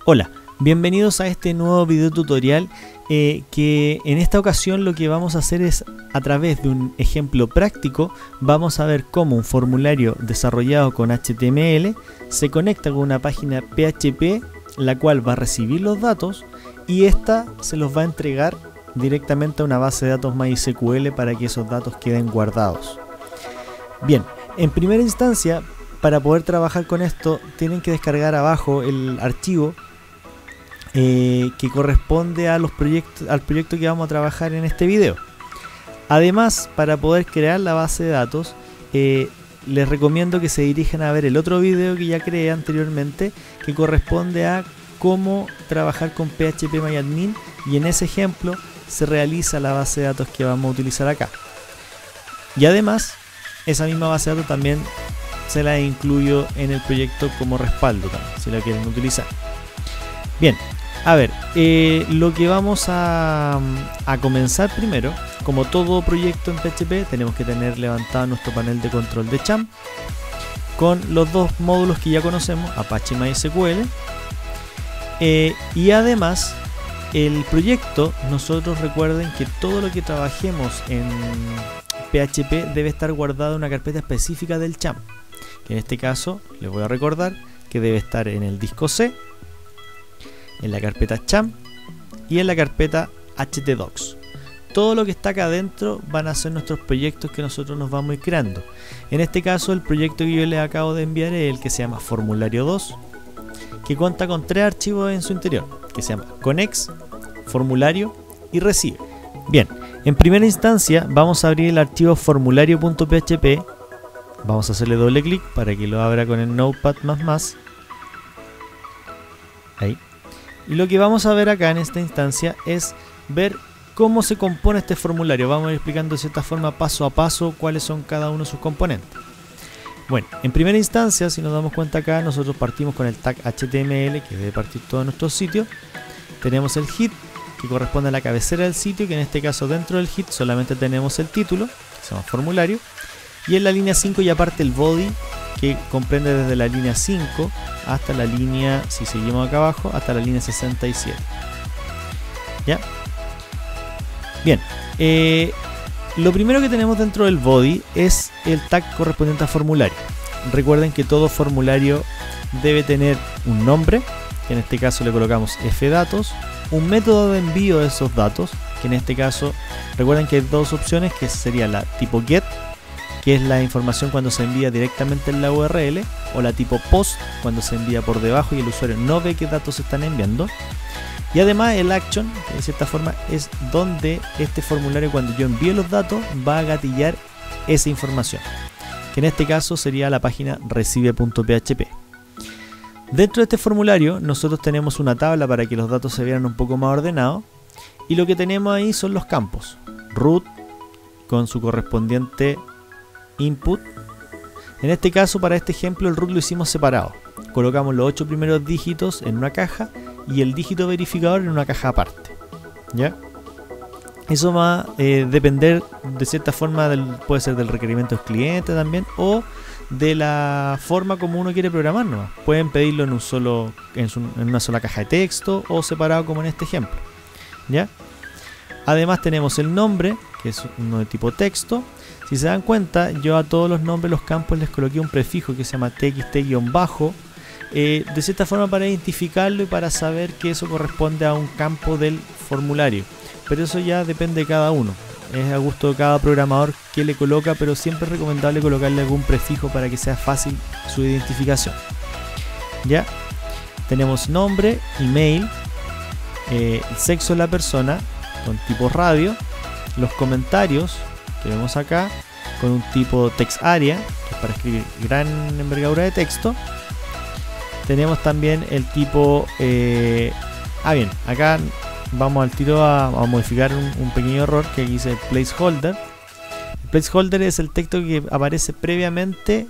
Hola, bienvenidos a este nuevo video tutorial que en esta ocasión lo que vamos a hacer es, a través de un ejemplo práctico, vamos a ver cómo un formulario desarrollado con HTML se conecta con una página PHP, la cual va a recibir los datos y esta se los va a entregar directamente a una base de datos MySQL para que esos datos queden guardados. Bien, en primera instancia, para poder trabajar con esto, tienen que descargar abajo el archivo que corresponde a al proyecto que vamos a trabajar en este video. Además, para poder crear la base de datos, les recomiendo que se dirijan a ver el otro video que ya creé anteriormente, que corresponde a cómo trabajar con PHPMyAdmin, y en ese ejemplo se realiza la base de datos que vamos a utilizar acá. Y además, esa misma base de datos también se la incluyo en el proyecto como respaldo también, si la quieren utilizar. Bien, a ver, lo que vamos a comenzar primero, como todo proyecto en PHP, tenemos que tener levantado nuestro panel de control de Champ con los dos módulos que ya conocemos, Apache y MySQL. Y además, el proyecto, nosotros recuerden que todo lo que trabajemos en PHP debe estar guardado en una carpeta específica del Champ, que en este caso les voy a recordar que debe estar en el disco C, en la carpeta Champ y en la carpeta htdocs. Todo lo que está acá adentro van a ser nuestros proyectos que nosotros nos vamos a ir creando. En este caso, el proyecto que yo les acabo de enviar es el que se llama Formulario 2, que cuenta con 3 archivos en su interior, que se llama Connex, Formulario y Recibe. Bien, en primera instancia vamos a abrir el archivo formulario.php, vamos a hacerle doble clic para que lo abra con el Notepad++. Ahí. Y lo que vamos a ver acá en esta instancia es ver cómo se compone este formulario. Vamos a ir explicando de cierta forma paso a paso cuáles son cada uno de sus componentes. Bueno, en primera instancia, si nos damos cuenta acá, nosotros partimos con el tag HTML, que debe partir todo nuestro sitio. Tenemos el head, que corresponde a la cabecera del sitio, que en este caso dentro del head solamente tenemos el título, que se llama formulario. Y en la línea 5 ya parte el body, que comprende desde la línea 5 hasta la línea, si seguimos acá abajo, hasta la línea 67. ¿Ya? Bien, lo primero que tenemos dentro del body es el tag correspondiente a formulario. Recuerden que todo formulario debe tener un nombre, que en este caso le colocamos fdatos, un método de envío de esos datos, que en este caso recuerden que hay dos opciones, que sería la tipo get, que es la información cuando se envía directamente en la URL, o la tipo post, cuando se envía por debajo y el usuario no ve qué datos se están enviando. Y además el action, que de cierta forma es donde este formulario, cuando yo envíe los datos, va a gatillar esa información, que en este caso sería la página recibe.php. Dentro de este formulario nosotros tenemos una tabla para que los datos se vean un poco más ordenados, y lo que tenemos ahí son los campos root con su correspondiente input. En este caso, para este ejemplo, el root lo hicimos separado. Colocamos los 8 primeros dígitos en una caja y el dígito verificador en una caja aparte. ¿Ya? Eso va a depender de cierta forma puede ser del requerimiento del cliente también, o de la forma como uno quiere programar, ¿no? Pueden pedirlo en una sola caja de texto o separado como en este ejemplo. ¿Ya? Además tenemos el nombre, que es uno de tipo texto. Si se dan cuenta, yo a todos los nombres, los campos, les coloqué un prefijo que se llama txt-, de cierta forma para identificarlo y para saber que eso corresponde a un campo del formulario. Pero eso ya depende de cada uno. Es a gusto de cada programador que le coloca, pero siempre es recomendable colocarle algún prefijo para que sea fácil su identificación. Ya tenemos nombre, email, el sexo de la persona con tipo radio, los comentarios que vemos acá con un tipo text area, que es para escribir gran envergadura de texto. Tenemos también el tipo bien, acá vamos al tiro a modificar un pequeño error que aquí dice placeholder. El placeholder es el texto que aparece previamente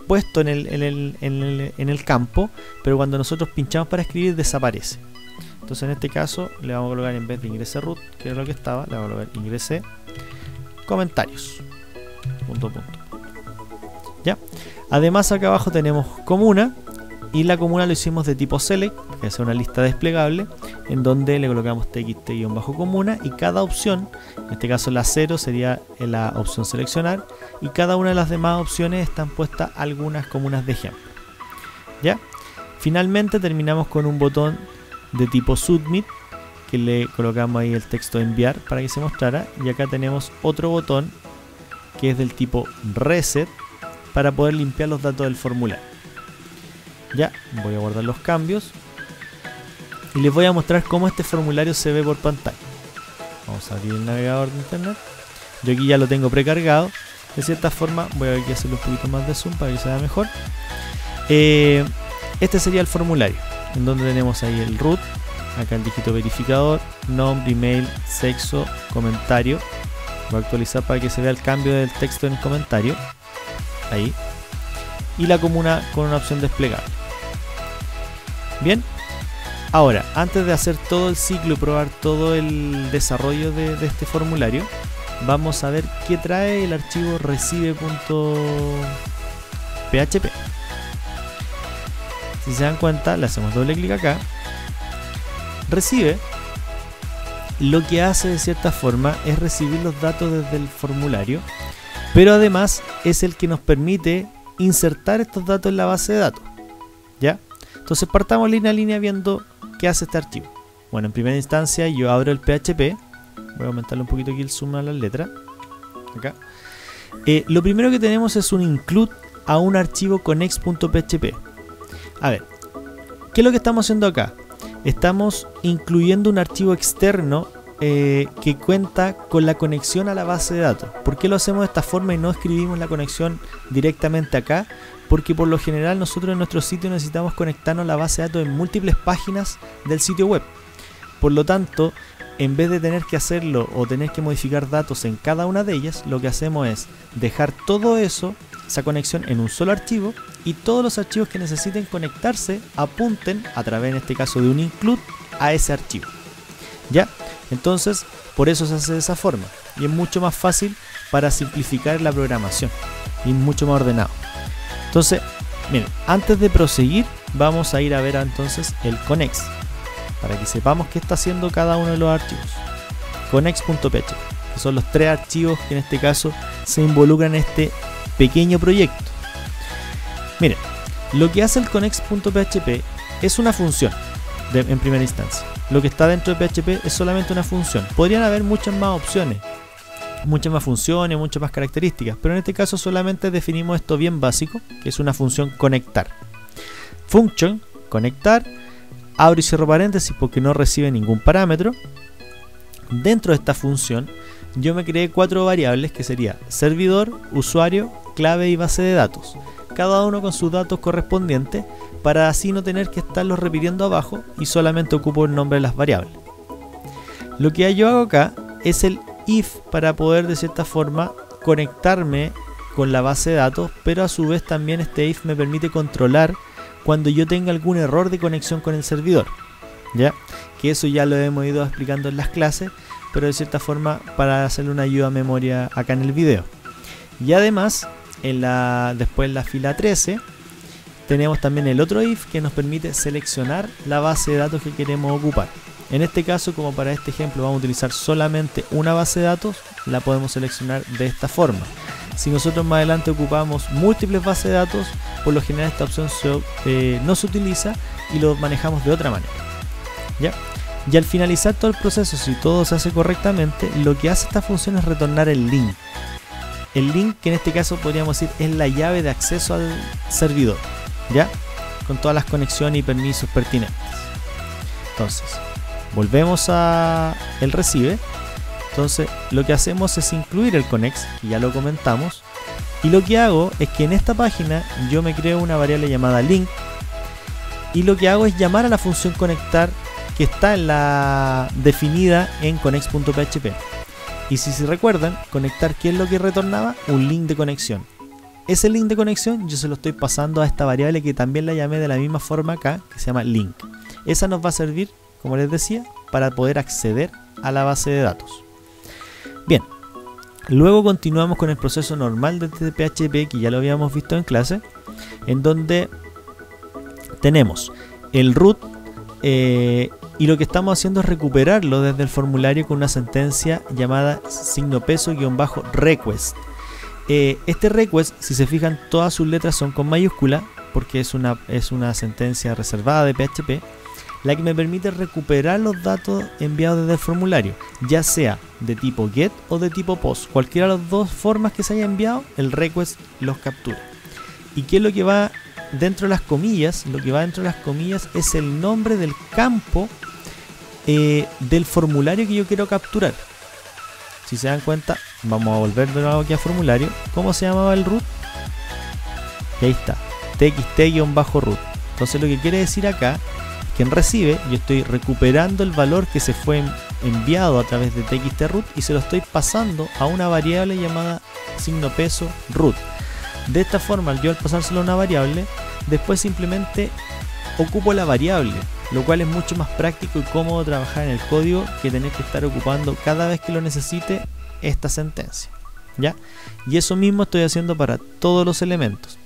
puesto en el campo, pero cuando nosotros pinchamos para escribir desaparece. Entonces en este caso le vamos a colocar, en vez de ingrese root, que es lo que estaba, le vamos a colocar ingrese comentarios. Punto. ¿Ya? Además acá abajo tenemos comuna Y la comuna lo hicimos de tipo select, que es una lista desplegable, en donde le colocamos txt-comuna y cada opción, en este caso la 0 sería la opción seleccionar, y cada una de las demás opciones están puestas algunas comunas de ejemplo. ¿Ya? Finalmente terminamos con un botón de tipo submit, que le colocamos ahí el texto enviar para que se mostrara, y acá tenemos otro botón que es del tipo reset para poder limpiar los datos del formulario. Ya, voy a guardar los cambios y les voy a mostrar cómo este formulario se ve por pantalla. Vamos a abrir el navegador de internet. Yo aquí ya lo tengo precargado. De cierta forma voy a ver que hacerle un poquito más de zoom para que se vea mejor. Este sería el formulario, en donde tenemos ahí el root, acá el dígito verificador, nombre, email, sexo, comentario. Voy a actualizar para que se vea el cambio del texto en el comentario. Ahí. Y la comuna con una opción desplegable. Bien. Ahora, antes de hacer todo el ciclo y probar todo el desarrollo de este formulario, vamos a ver qué trae el archivo recibe.php. Si se dan cuenta, le hacemos doble clic acá. Recibe, lo que hace de cierta forma es recibir los datos desde el formulario, pero además es el que nos permite insertar estos datos en la base de datos. ¿Ya? Entonces partamos línea a línea viendo qué hace este archivo. Bueno, en primera instancia yo abro el PHP. Voy a aumentarle un poquito aquí el zoom a las letras. Acá. Lo primero que tenemos es un include a un archivo connects.php. A ver, ¿qué es lo que estamos haciendo acá? Estamos incluyendo un archivo externo que cuenta con la conexión a la base de datos. ¿Por qué lo hacemos de esta forma y no escribimos la conexión directamente acá? Porque por lo general nosotros en nuestro sitio necesitamos conectarnos a la base de datos en múltiples páginas del sitio web. Por lo tanto, en vez de tener que hacerlo o tener que modificar datos en cada una de ellas, lo que hacemos es dejar todo eso, esa conexión, en un solo archivo, y todos los archivos que necesiten conectarse apunten, a través en este caso de un include, a ese archivo. ¿Ya? Entonces, por eso se hace de esa forma, y es mucho más fácil para simplificar la programación y mucho más ordenado. Entonces, miren, antes de proseguir, vamos a ir a ver entonces el connects, para que sepamos qué está haciendo cada uno de los archivos. Connects.php, que son los 3 archivos que en este caso se involucran en este pequeño proyecto. Miren, lo que hace el connects.php es una función en primera instancia. Lo que está dentro de PHP es solamente una función. Podrían haber muchas más opciones, muchas más funciones, muchas más características, pero en este caso solamente definimos esto bien básico, que es una función conectar. Function, conectar, abro y cierro paréntesis porque no recibe ningún parámetro. Dentro de esta función yo me creé 4 variables que sería servidor, usuario, clave y base de datos, cada uno con sus datos correspondientes, para así no tener que estarlos repitiendo abajo y solamente ocupo el nombre de las variables. Lo que yo hago acá es el if para poder de cierta forma conectarme con la base de datos, pero a su vez también este if me permite controlar cuando yo tenga algún error de conexión con el servidor. ¿Ya? Que eso ya lo hemos ido explicando en las clases, pero de cierta forma para hacerle una ayuda a memoria acá en el video. Y además, después en la fila 13, tenemos también el otro if que nos permite seleccionar la base de datos que queremos ocupar. En este caso, como para este ejemplo vamos a utilizar solamente una base de datos, la podemos seleccionar de esta forma. Si nosotros más adelante ocupamos múltiples bases de datos, por lo general esta opción no se utiliza y lo manejamos de otra manera. ¿Ya? Y al finalizar todo el proceso, si todo se hace correctamente, lo que hace esta función es retornar el link. El link, que en este caso podríamos decir es la llave de acceso al servidor, ¿ya? Con todas las conexiones y permisos pertinentes. Entonces, volvemos a el recibe. Entonces, lo que hacemos es incluir el connects, que ya lo comentamos. Y lo que hago es que en esta página yo me creo una variable llamada link. Y lo que hago es llamar a la función conectar que está definida en connects.php. Y si se recuerdan, conectar, ¿qué es lo que retornaba? Un link de conexión. Ese link de conexión yo se lo estoy pasando a esta variable que también la llamé de la misma forma acá, que se llama link. Esa nos va a servir, como les decía, para poder acceder a la base de datos. Bien, luego continuamos con el proceso normal de PHP, que ya lo habíamos visto en clase, en donde tenemos el root y lo que estamos haciendo es recuperarlo desde el formulario con una sentencia llamada signo peso-request. Este request, si se fijan, todas sus letras son con mayúscula porque es una sentencia reservada de PHP, la que me permite recuperar los datos enviados desde el formulario, ya sea de tipo get o de tipo post. Cualquiera de las dos formas que se haya enviado, el request los captura. ¿Y qué es lo que va dentro de las comillas? Lo que va dentro de las comillas es el nombre del campo del formulario que yo quiero capturar. Si se dan cuenta, vamos a volver de nuevo aquí a formulario. ¿Cómo se llamaba el root? Y ahí está, txt-root. Entonces lo que quiere decir acá, que en recibe yo estoy recuperando el valor que se fue enviado a través de txt-root y se lo estoy pasando a una variable llamada signo peso root. De esta forma, yo al pasárselo a una variable, después simplemente ocupo la variable, lo cual es mucho más práctico y cómodo trabajar en el código que tener que estar ocupando cada vez que lo necesite esta sentencia, ¿ya? Y eso mismo estoy haciendo para todos los elementos.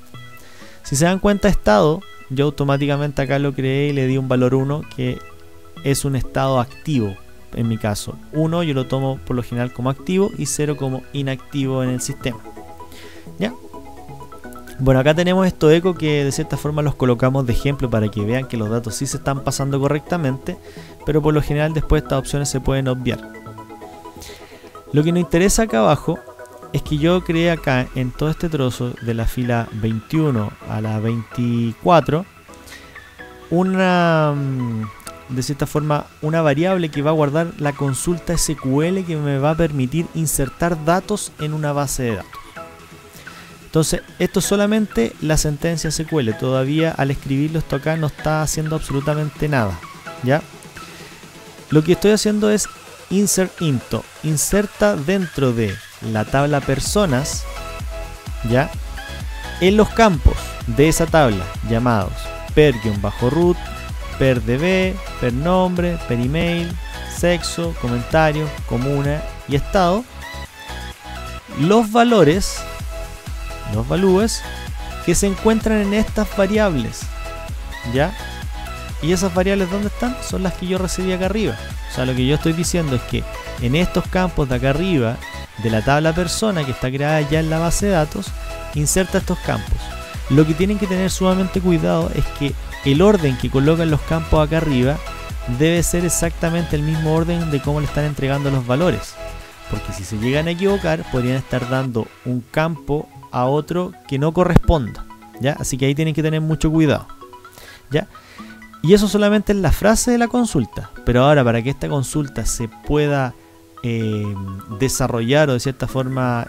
Si se dan cuenta, estado, yo automáticamente acá lo creé y le di un valor 1, que es un estado activo. En mi caso, 1 yo lo tomo por lo general como activo y 0 como inactivo en el sistema, ¿ya? Bueno, acá tenemos estos eco que de cierta forma los colocamos de ejemplo para que vean que los datos sí se están pasando correctamente, pero por lo general después estas opciones se pueden obviar. Lo que nos interesa acá abajo es que yo creé acá en todo este trozo de la fila 21 a la 24 de cierta forma una variable que va a guardar la consulta SQL que me va a permitir insertar datos en una base de datos. Entonces, esto es solamente la sentencia SQL. Todavía al escribirlo esto acá no está haciendo absolutamente nada, ¿ya? Lo que estoy haciendo es insert into. Inserta dentro de la tabla personas, ¿ya? En los campos de esa tabla llamados per-root, per-db, per-nombre, per-email, sexo, comentario, comuna y estado, los valores, los values que se encuentran en estas variables, ¿ya? Y esas variables, ¿dónde están? Son las que yo recibí acá arriba. O sea, lo que yo estoy diciendo es que en estos campos de acá arriba de la tabla persona que está creada ya en la base de datos, inserta estos campos. Lo que tienen que tener sumamente cuidado es que el orden que colocan los campos acá arriba debe ser exactamente el mismo orden de cómo le están entregando los valores, porque si se llegan a equivocar podrían estar dando un campo a otro que no corresponda, ¿ya? Así que ahí tienen que tener mucho cuidado, ¿ya? Y eso solamente es la frase de la consulta. Pero ahora, para que esta consulta se pueda desarrollar o de cierta forma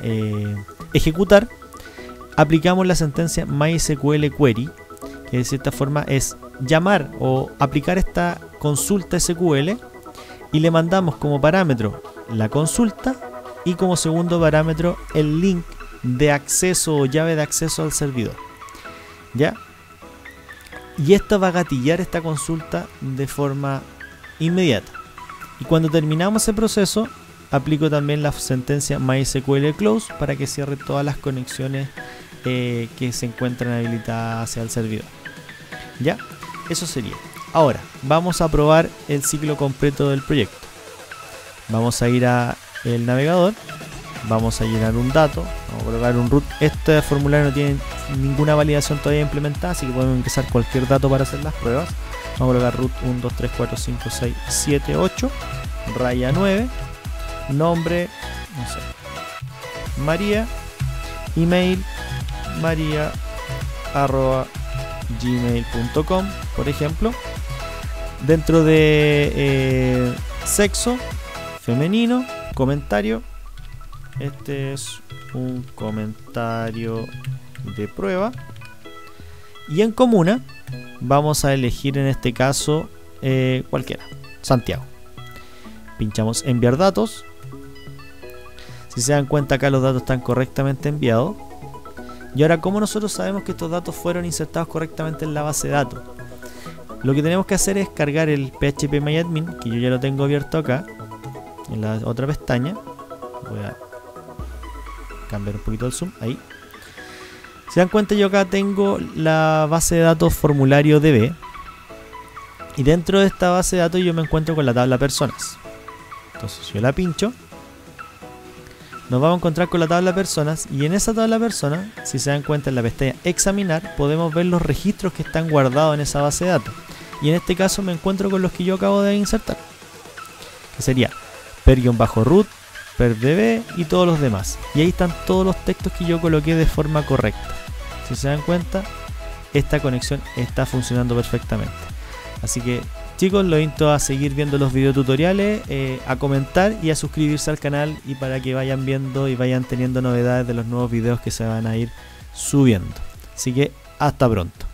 ejecutar, aplicamos la sentencia MySQL Query, que de cierta forma es llamar o aplicar esta consulta SQL y le mandamos como parámetro la consulta y como segundo parámetro el link de acceso o llave de acceso al servidor, ¿ya? Y esto va a gatillar esta consulta de forma inmediata. Y cuando terminamos ese proceso, aplico también la sentencia MySQL Close para que cierre todas las conexiones que se encuentran habilitadas hacia el servidor, ¿ya? Eso sería. Ahora, vamos a probar el ciclo completo del proyecto. Vamos a ir a el navegador. Vamos a llenar un dato, vamos a colocar un root. Este formulario no tiene ninguna validación todavía implementada, así que podemos ingresar cualquier dato para hacer las pruebas. Vamos a colocar root 1, 2, 3, 4, 5, 6, 7, 8, raya 9, nombre, no sé, María, email, maria@gmail.com, por ejemplo. Dentro de sexo, femenino, comentario. Este es un comentario de prueba. Y en comuna vamos a elegir en este caso cualquiera, Santiago. Pinchamos enviar datos. Si se dan cuenta, acá los datos están correctamente enviados. Y ahora, ¿cómo nosotros sabemos que estos datos fueron insertados correctamente en la base de datos? Lo que tenemos que hacer es cargar el phpMyAdmin, que yo ya lo tengo abierto acá en la otra pestaña. Voy a cambiar un poquito el zoom, ahí. Se dan cuenta, yo acá tengo la base de datos formulario DB. Y dentro de esta base de datos yo me encuentro con la tabla personas. Entonces si yo la pincho, nos vamos a encontrar con la tabla personas. Y en esa tabla personas, si se dan cuenta en la pestaña examinar, podemos ver los registros que están guardados en esa base de datos. Y en este caso me encuentro con los que yo acabo de insertar, que sería per-root, per-db y todos los demás. Y ahí están todos los textos que yo coloqué de forma correcta. Si se dan cuenta, esta conexión está funcionando perfectamente. Así que chicos, los invito a seguir viendo los videotutoriales, a comentar y a suscribirse al canal, y para que vayan viendo y vayan teniendo novedades de los nuevos videos que se van a ir subiendo. Así que hasta pronto.